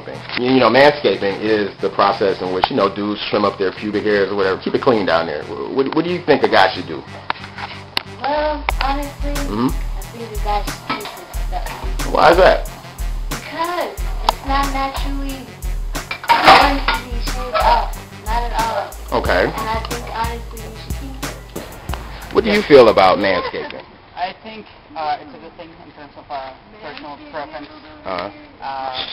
manscaping. You know, manscaping is the process in which, you know, dudes trim up their pubic hairs or whatever, keep it clean down there. What do you think a guy should do? Well, honestly, I think the guy should keep his stuff. Why is that? Because it's not naturally going to be shaved off. Not at all. Okay. And I think, honestly, you should keep it. What do you feel about manscaping? I think it's a good thing in terms of personal preference.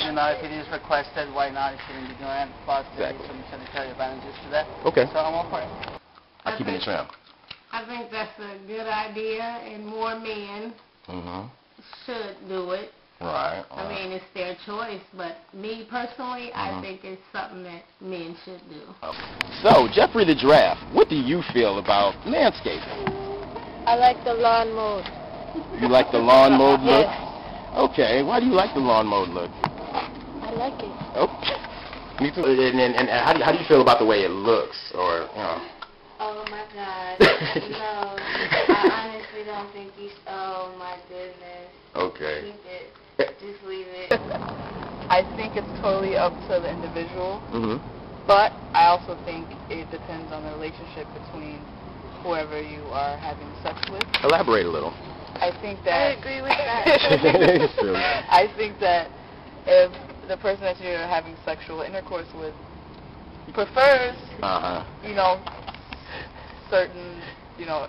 You know, if it is requested, why not? It shouldn't be doing it. Plus, there is some sanitary advantages to that. Okay. So I'm all for it. I keep it trim. I think that's a good idea, and more men should do it. Right. I mean, it's their choice, but me personally, I think it's something that men should do. So, Jeffrey the Giraffe, what do you feel about manscaping? I like the lawn mode. You like the lawn mode look? Yes. Okay, why do you like the lawn mode look? I like it. Okay. Me too. And how do you feel about the way it looks, or, you know? Oh my God. No, I honestly don't think you. Oh my goodness. Okay. Keep it. Just leave it. I think it's totally up to the individual. But I also think it depends on the relationship between whoever you are having sex with. Elaborate a little. I think that. I agree with that. I think that if the person that you're having sexual intercourse with prefers, you know, certain, you know,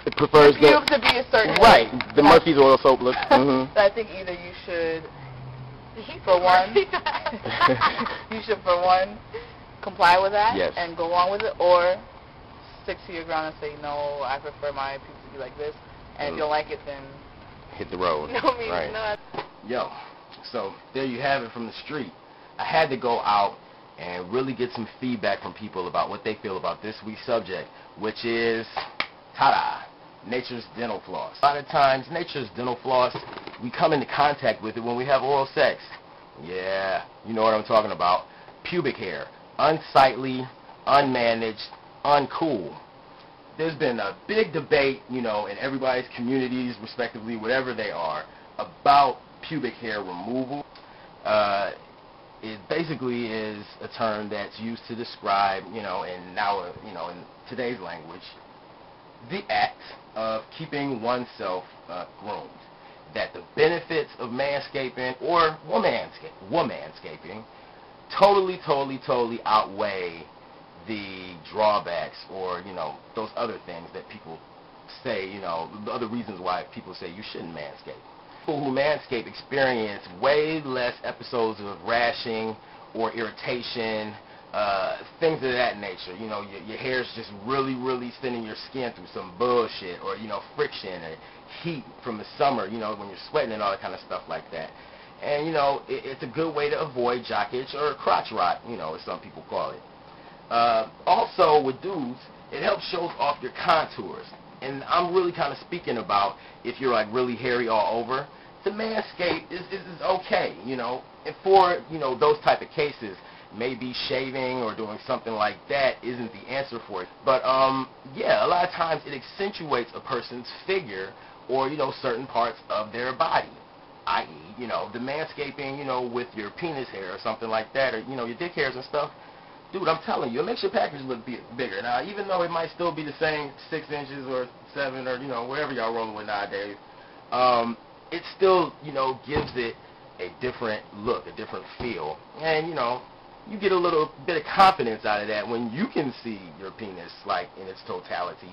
it prefers the to be a certain right, way. the Murphy's Oil soap look. I think either you should, for one, comply with that and go on with it, or stick to your ground and say, no, I prefer my pubes to be like this, and if you don't like it, then hit the road. No means not. Yo, so there you have it from the street. I had to go out and really get some feedback from people about what they feel about this week's subject, which is, ta-da, nature's dental floss. A lot of times, nature's dental floss, we come into contact with it when we have oral sex. Yeah, you know what I'm talking about. Pubic hair, unsightly, unmanaged, uncool. There's been a big debate, you know, in everybody's communities, respectively, whatever they are, about pubic hair removal. It basically is a term that's used to describe, you know, and now, you know, in today's language, the act of keeping oneself groomed. That the benefits of manscaping or womanscaping totally outweigh the drawbacks, or, you know, those other things that people say, you know, the other reasons why people say you shouldn't manscape. People who manscape experience way less episodes of rashing or irritation, things of that nature. You know, your hair's just really thinning your skin through some bullshit, or, you know, friction or heat from the summer, you know, when you're sweating and all that kind of stuff like that. And, you know, it's a good way to avoid jock itch or crotch rot, you know, as some people call it. Also, with dudes, it helps show off your contours. And I'm really kind of speaking about if you're like really hairy all over, the manscape is okay, you know. And for, you know, those type of cases, maybe shaving or doing something like that isn't the answer for it. But, yeah, a lot of times it accentuates a person's figure or, you know, certain parts of their body. I.e., you know, the manscaping, you know, with your penis hair or something like that, or, you know, your dick hairs and stuff. Dude, I'm telling you, it makes your package look bigger. Now, even though it might still be the same 6 inches or 7 or, you know, whatever y'all rolling with nowadays, it still, you know, gives it a different look, a different feel. And, you know, you get a little bit of confidence out of that when you can see your penis, like, in its totality,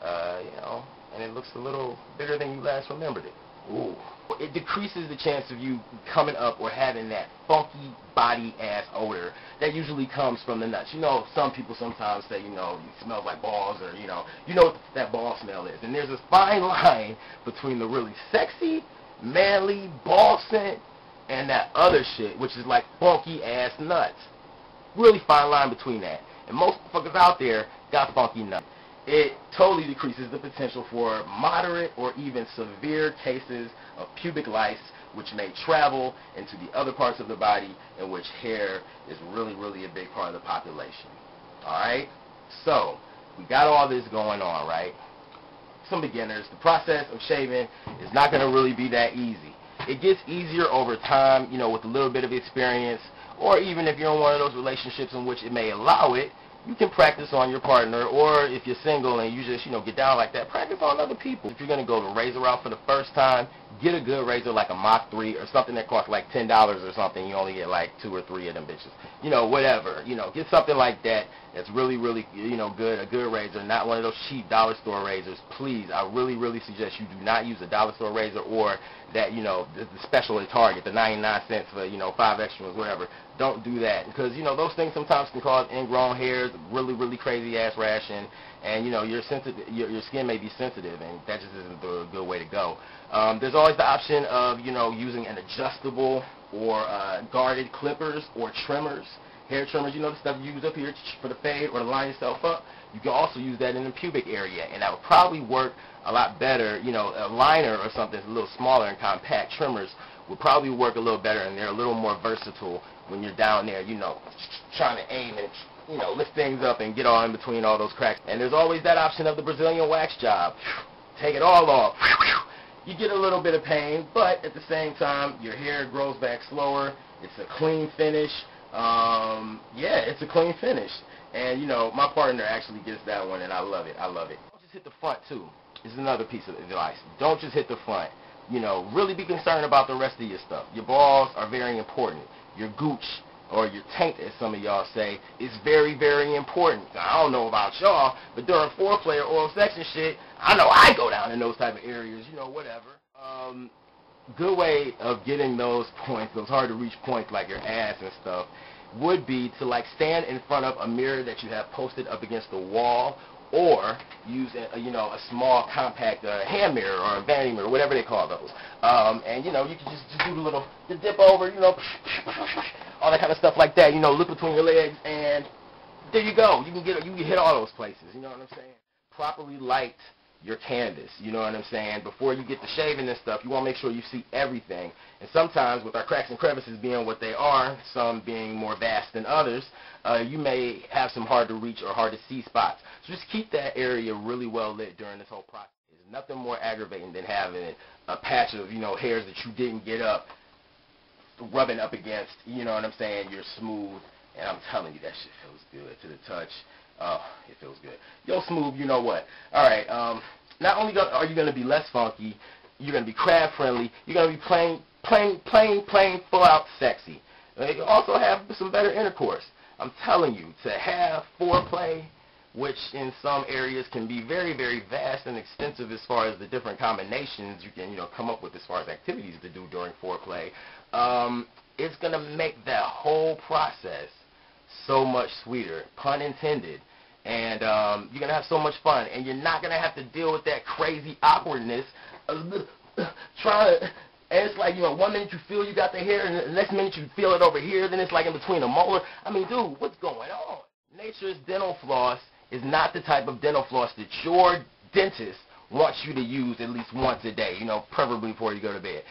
you know, and it looks a little bigger than you last remembered it. Ooh. It decreases the chance of you coming up or having that funky body-ass odor that usually comes from the nuts. You know, some people sometimes say, you know, you smell like balls, or, you know what that ball smell is. And there's this fine line between the really sexy, manly ball scent and that other shit, which is like funky-ass nuts. Really fine line between that. And most fuckers out there got funky nuts. It totally decreases the potential for moderate or even severe cases of pubic lice, which may travel into the other parts of the body, in which hair is really a big part of the population. Alright? So, we got all this going on, right? Some beginners, the process of shaving is not going to really be that easy. It gets easier over time, you know, with a little bit of experience, or even if you're in one of those relationships in which it may allow it, you can practice on your partner, or if you're single and you just, you know, get down like that, practice on other people. If you're going to go the razor route for the first time, get a good razor like a Ep.3 or something that costs like $10 or something. You only get like 2 or 3 of them bitches. You know, whatever. You know, get something like that that's really, really, you know, good, a good razor, not one of those cheap dollar store razors. Please, I really, really suggest you do not use a dollar store razor or that, you know, the special at Target, the 99 cents for, you know, 5 extras, whatever. Don't do that, because, you know, those things sometimes can cause ingrown hairs, really, really crazy ass rash, and you know, your skin may be sensitive, and that just isn't the good way to go. There's always the option of, you know, using an adjustable or guarded clippers or trimmers, hair trimmers, you know, the stuff you use up here for the fade or to line yourself up. You can also use that in the pubic area, and that would probably work a lot better. You know, a liner or something that's a little smaller and compact, trimmers, would probably work a little better, and they're a little more versatile when you're down there, you know, trying to aim and, you know, lift things up and get all in between all those cracks. And there's always that option of the Brazilian wax job. Take it all off. You get a little bit of pain, but at the same time, your hair grows back slower. It's a clean finish. Yeah, it's a clean finish. And, you know, my partner actually gets that one, and I love it. I love it. Don't just hit the front, too. This is another piece of advice. Don't just hit the front. You know, really be concerned about the rest of your stuff. Your balls are very important. Your gooch, or your taint, as some of y'all say, is very, very important. I don't know about y'all, but during foreplay or oral sex and shit, I know I go down in those type of areas, you know, whatever. Good way of getting those points, those hard-to-reach points like your ass and stuff, would be to, like, stand in front of a mirror that you have posted up against the wall, or use you know, a small compact hand mirror or a vanity mirror, whatever they call those. And, you know, you can just do the dip over, you know, all that kind of stuff like that. You know, look between your legs, and there you go. You can hit all those places. You know what I'm saying? Properly light your canvas. You know what I'm saying? Before you get to shaving and stuff, you want to make sure you see everything. And sometimes, with our cracks and crevices being what they are, some being more vast than others, you may have some hard-to-reach or hard-to-see spots. So just keep that area really well lit during this whole process. There's nothing more aggravating than having a patch of, you know, hairs that you didn't get up, rubbing up against, you know what I'm saying, you're smooth, and I'm telling you, that shit feels good to the touch. Oh, it feels good. Yo, smooth, you know what? All right, not only are you going to be less funky, you're going to be crab-friendly, you're going to be plain, full-out sexy. You also have some better intercourse. I'm telling you, to have foreplay, which in some areas can be very, very vast and extensive as far as the different combinations you can, you know, come up with as far as activities to do during foreplay, it's going to make that whole process so much sweeter, pun intended. And you're going to have so much fun, and you're not going to have to deal with that crazy awkwardness trying to, and it's like, you know, one minute you feel you got the hair, and the next minute you feel it over here, then it's like in between a molar. I mean, dude, what's going on? Nature's dental floss is not the type of dental floss that your dentist wants you to use at least once a day, you know, preferably before you go to bed.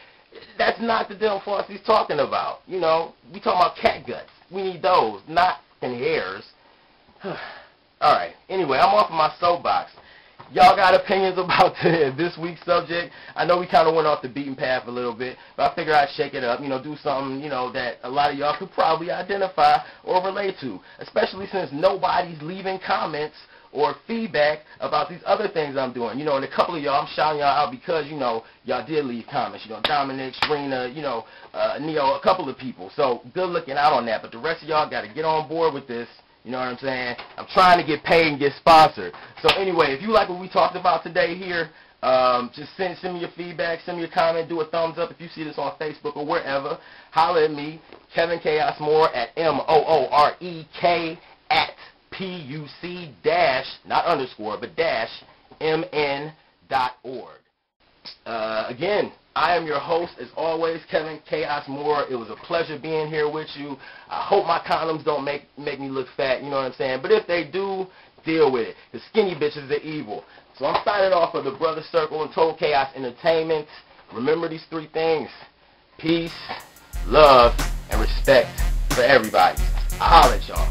That's not the dental floss he's talking about. You know, we talking about cat guts. We need those, not in hairs. All right. Anyway, I'm off of my soapbox. Y'all got opinions about this week's subject? I know we kind of went off the beaten path a little bit, but I figured I'd shake it up, you know, do something, you know, that a lot of y'all could probably identify or relate to, especially since nobody's leaving comments or feedback about these other things I'm doing. You know, and a couple of y'all, I'm shouting y'all out because, you know, y'all did leave comments. You know, Dominic, Serena, you know, Neo, a couple of people. So good looking out on that. But the rest of y'all got to get on board with this. You know what I'm saying? I'm trying to get paid and get sponsored. So anyway, if you like what we talked about today here, just send me your feedback, send me your comment, do a thumbs up if you see this on Facebook or wherever. Holler at me, Kevin Kaoz Moore at MOOREK at PUC dash, not underscore, but dash MN.org. Again, I am your host, as always, Kevin Kaoz Moore. It was a pleasure being here with you. I hope my condoms don't make me look fat, you know what I'm saying? But if they do, deal with it. The skinny bitches are evil. So I'm signing off of the Brother Circle and Total Chaos Entertainment. Remember these 3 things: peace, love, and respect for everybody. I'll holler at y'all.